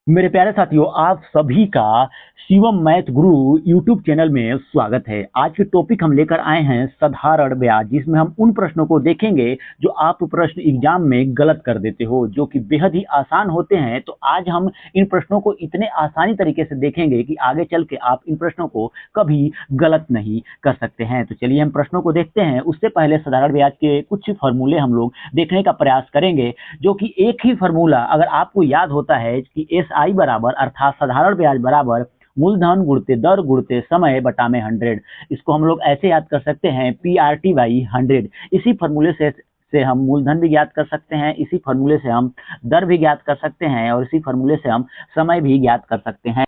मेरे प्यारे साथियों, आप सभी का शिवम मैथ गुरु यूट्यूब चैनल में स्वागत है। आज के टॉपिक हम लेकर आए हैं साधारण ब्याज, जिसमें हम उन प्रश्नों को देखेंगे जो आप प्रश्न एग्जाम में गलत कर देते हो, जो कि बेहद ही आसान होते हैं। तो आज हम इन प्रश्नों को इतने आसानी तरीके से देखेंगे कि आगे चल के आप इन प्रश्नों को कभी गलत नहीं कर सकते हैं। तो चलिए हम प्रश्नों को देखते हैं। उससे पहले साधारण ब्याज के कुछ फॉर्मूले हम लोग देखने का प्रयास करेंगे, जो कि एक ही फॉर्मूला अगर आपको याद होता है कि एस आई बराबर अर्थात साधारण ब्याज बराबर मूलधन गुणते दर गुणते समय बटा में 100। इसको हम लोग ऐसे याद कर सकते हैं PRT बाई 100। इसी फॉर्मूले से हम मूलधन भी ज्ञात कर सकते हैं, इसी फॉर्मूले से हम दर भी ज्ञात कर सकते हैं और इसी फॉर्मूले से हम समय भी ज्ञात कर सकते हैं।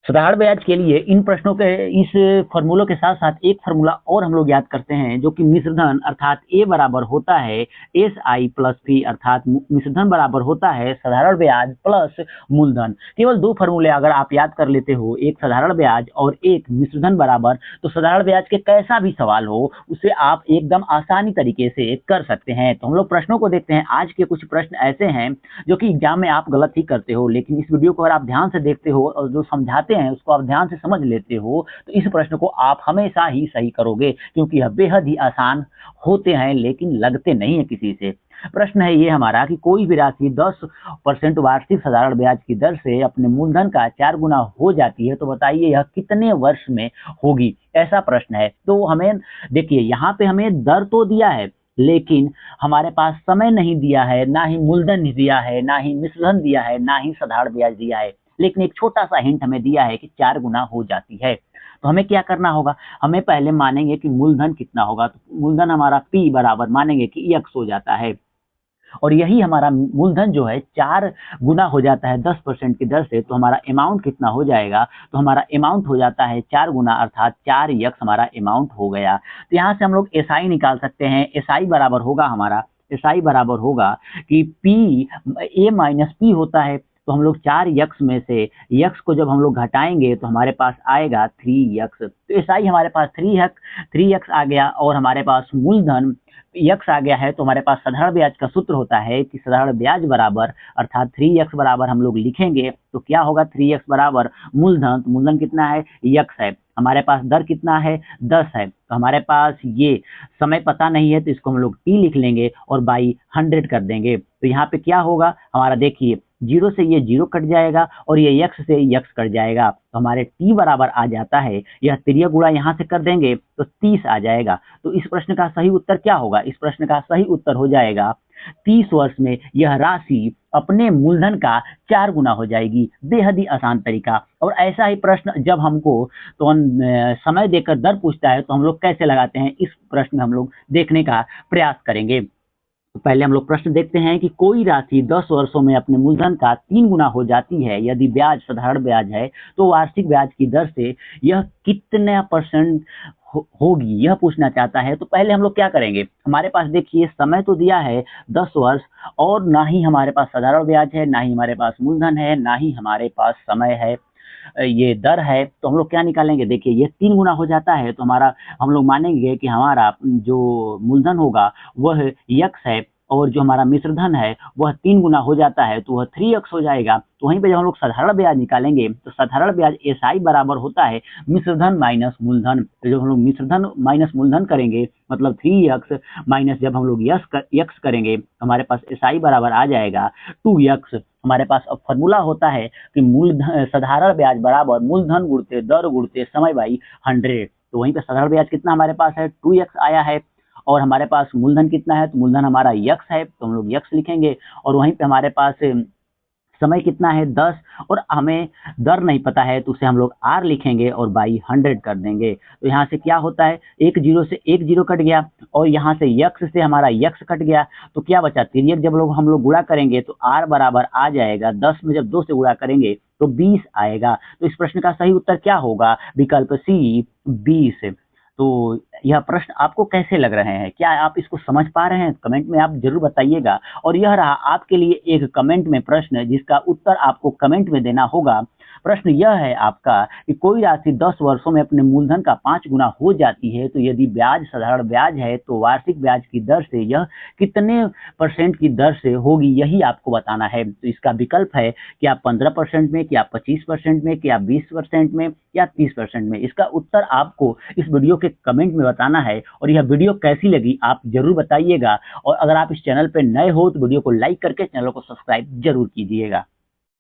साधारण ब्याज के लिए इन प्रश्नों के इस फॉर्मूलों के साथ साथ एक फॉर्मूला और हम लोग याद करते हैं, जो कि मिश्रधन अर्थात ए बराबर होता है एस आई प्लस पी, अर्थात मिश्रधन बराबर होता है साधारण ब्याज प्लस मूलधन। केवल दो फॉर्मूले अगर आप याद कर लेते हो, एक साधारण ब्याज और एक मिश्रधन बराबर, तो साधारण ब्याज के कैसा भी सवाल हो उसे आप एकदम आसानी तरीके से कर सकते हैं। तो हम लोग प्रश्नों को देखते हैं। आज के कुछ प्रश्न ऐसे हैं जो कि एग्जाम में आप गलत ही करते हो, लेकिन इस वीडियो को अगर आप ध्यान से देखते हो और जो समझाते हैं उसको आप ध्यान से समझ लेते हो, तो इस प्रश्न को आप हमेशा ही सही करोगे, क्योंकि यह बेहद ही आसान होते हैं लेकिन लगते नहीं है किसी से। प्रश्न है ये हमारा कि कोई भी राशि 10% वार्षिक साधारण ब्याज की दर से अपने मूलधन का 4 गुना हो जाती है, तो बताइए यह कितने वर्ष में होगी। ऐसा प्रश्न है। तो हमें देखिए, यहाँ पे हमें दर तो दिया है, लेकिन हमारे पास समय नहीं दिया है, ना ही मूलधन दिया है, ना ही मिश्रधन दिया है, ना ही साधारण ब्याज दिया है। लेकिन एक छोटा सा हिंट हमें दिया है कि 4 गुना हो जाती है। तो हमें क्या करना होगा, हमें पहले मानेंगे कि मूलधन कितना होगा। तो मूलधन हमारा पी बराबर मानेंगे कि एक्स हो जाता है, और यही हमारा मूलधन जो है 4 गुना हो जाता है 10% की दर से। तो हमारा अमाउंट कितना हो जाएगा, तो हमारा अमाउंट हो जाता है 4 गुना, अर्थात 4 यक्स हमारा अमाउंट हो गया। तो यहाँ से हम लोग एसआई निकाल सकते हैं। एसआई बराबर होगा हमारा, एसआई बराबर होगा कि पी ए माइनस पी होता है। तो हम लोग 4 यक्स में से यक्स को जब हम लोग घटाएंगे तो हमारे पास आएगा 3 यक्स। तो एसआई हमारे पास 3 यक्स आ गया, और हमारे पास मूलधन यक्स आ गया है। तो हमारे पास साधारण ब्याज का सूत्र होता है कि साधारण ब्याज बराबर अर्थात 3x बराबर हम लोग लिखेंगे तो क्या होगा, 3x बराबर मूलधन, तो मूलधन कितना है, यक्स है। हमारे पास दर कितना है, 10 है। तो हमारे पास ये समय पता नहीं है, तो इसको हम लोग t लिख लेंगे और बाई 100 कर देंगे। तो यहाँ पे क्या होगा हमारा, देखिए 0 से ये 0 कट जाएगा और ये यक्स से यक्स कट जाएगा। तो हमारे t बराबर आ जाता है, यह त्रिय गुणा यहाँ से कर देंगे तो 30 आ जाएगा। तो इस प्रश्न का सही उत्तर क्या होगा, इस प्रश्न का सही उत्तर हो जाएगा 30 वर्ष में यह राशि अपने मूलधन का 4 गुना हो जाएगी। बेहद ही आसान तरीका। और ऐसा ही प्रश्न जब हमको तो समय देकर दर पूछता है तो हम लोग कैसे लगाते हैं, इस प्रश्न में हम लोग देखने का प्रयास करेंगे। तो पहले हम लोग प्रश्न देखते हैं कि कोई राशि 10 वर्षों में अपने मूलधन का 3 गुना हो जाती है। यदि ब्याज साधारण ब्याज है तो वार्षिक ब्याज की दर से यह कितने परसेंट होगी, यह पूछना चाहता है। तो पहले हम लोग क्या करेंगे, हमारे पास देखिए समय तो दिया है 10 वर्ष, और ना ही हमारे पास साधारण ब्याज है, ना ही हमारे पास मूलधन है, ना ही हमारे पास समय है, ये दर है। तो हम लोग क्या निकालेंगे, देखिए ये 3 गुना हो जाता है तो हमारा हम लोग मानेंगे कि हमारा जो मूलधन होगा वह यक्स है, और जो हमारा मिश्रधन है वह 3 गुना हो जाता है तो वह 3x हो जाएगा। तो वहीं पे जब हम लोग साधारण ब्याज निकालेंगे तो साधारण ब्याज एसआई बराबर होता है मिश्रधन माइनस मूलधन। तो जब हम लोग मिश्रधन माइनस मूलधन करेंगे मतलब 3x माइनस जब हम लोग यक्स करेंगे तो हमारे पास एसआई बराबर आ जाएगा 2x। हमारे पास अब फॉर्मूला होता है कि मूलधन साधारण ब्याज बराबर मूलधन गुणते दर गुणते समय बाई 100। तो वहीं पे साधारण ब्याज कितना हमारे पास है, 2x आया है, और हमारे पास मूलधन कितना है, तो मूलधन हमारा यक्स है तो हम लोग यक्स लिखेंगे, और वहीं पे हमारे पास समय कितना है 10, और हमें दर नहीं पता है तो उसे हम लोग आर लिखेंगे और बाई 100 कर देंगे। तो यहाँ से क्या होता है, एक जीरो से एक जीरो कट गया, और यहाँ से यक्स से हमारा यक्स कट गया, तो क्या बचा, तिर्यक जब लोग हम लोग गुणा करेंगे तो आर बराबर आ जाएगा 10 में जब 2 से गुणा करेंगे तो 20 आएगा। तो इस प्रश्न का सही उत्तर क्या होगा, विकल्प सी 20। तो यह प्रश्न आपको कैसे लग रहे हैं, क्या आप इसको समझ पा रहे हैं, कमेंट में आप जरूर बताइएगा। और यह रहा आपके लिए एक कमेंट में प्रश्न जिसका उत्तर आपको कमेंट में देना होगा। प्रश्न यह है आपका कि कोई राशि 10 वर्षों में अपने मूलधन का 5 गुना हो जाती है, तो यदि ब्याज साधारण ब्याज है तो वार्षिक ब्याज की दर से यह कितने % की दर से होगी, यही आपको बताना है। तो इसका विकल्प है कि आप 15% में, कि आप 25% में, कि आप 20% में या 30% में। इसका उत्तर आपको इस वीडियो के कमेंट में बताना है और यह वीडियो कैसी लगी आप जरूर बताइएगा। और अगर आप इस चैनल पर नए हो तो वीडियो को लाइक करके चैनल को सब्सक्राइब जरूर कीजिएगा।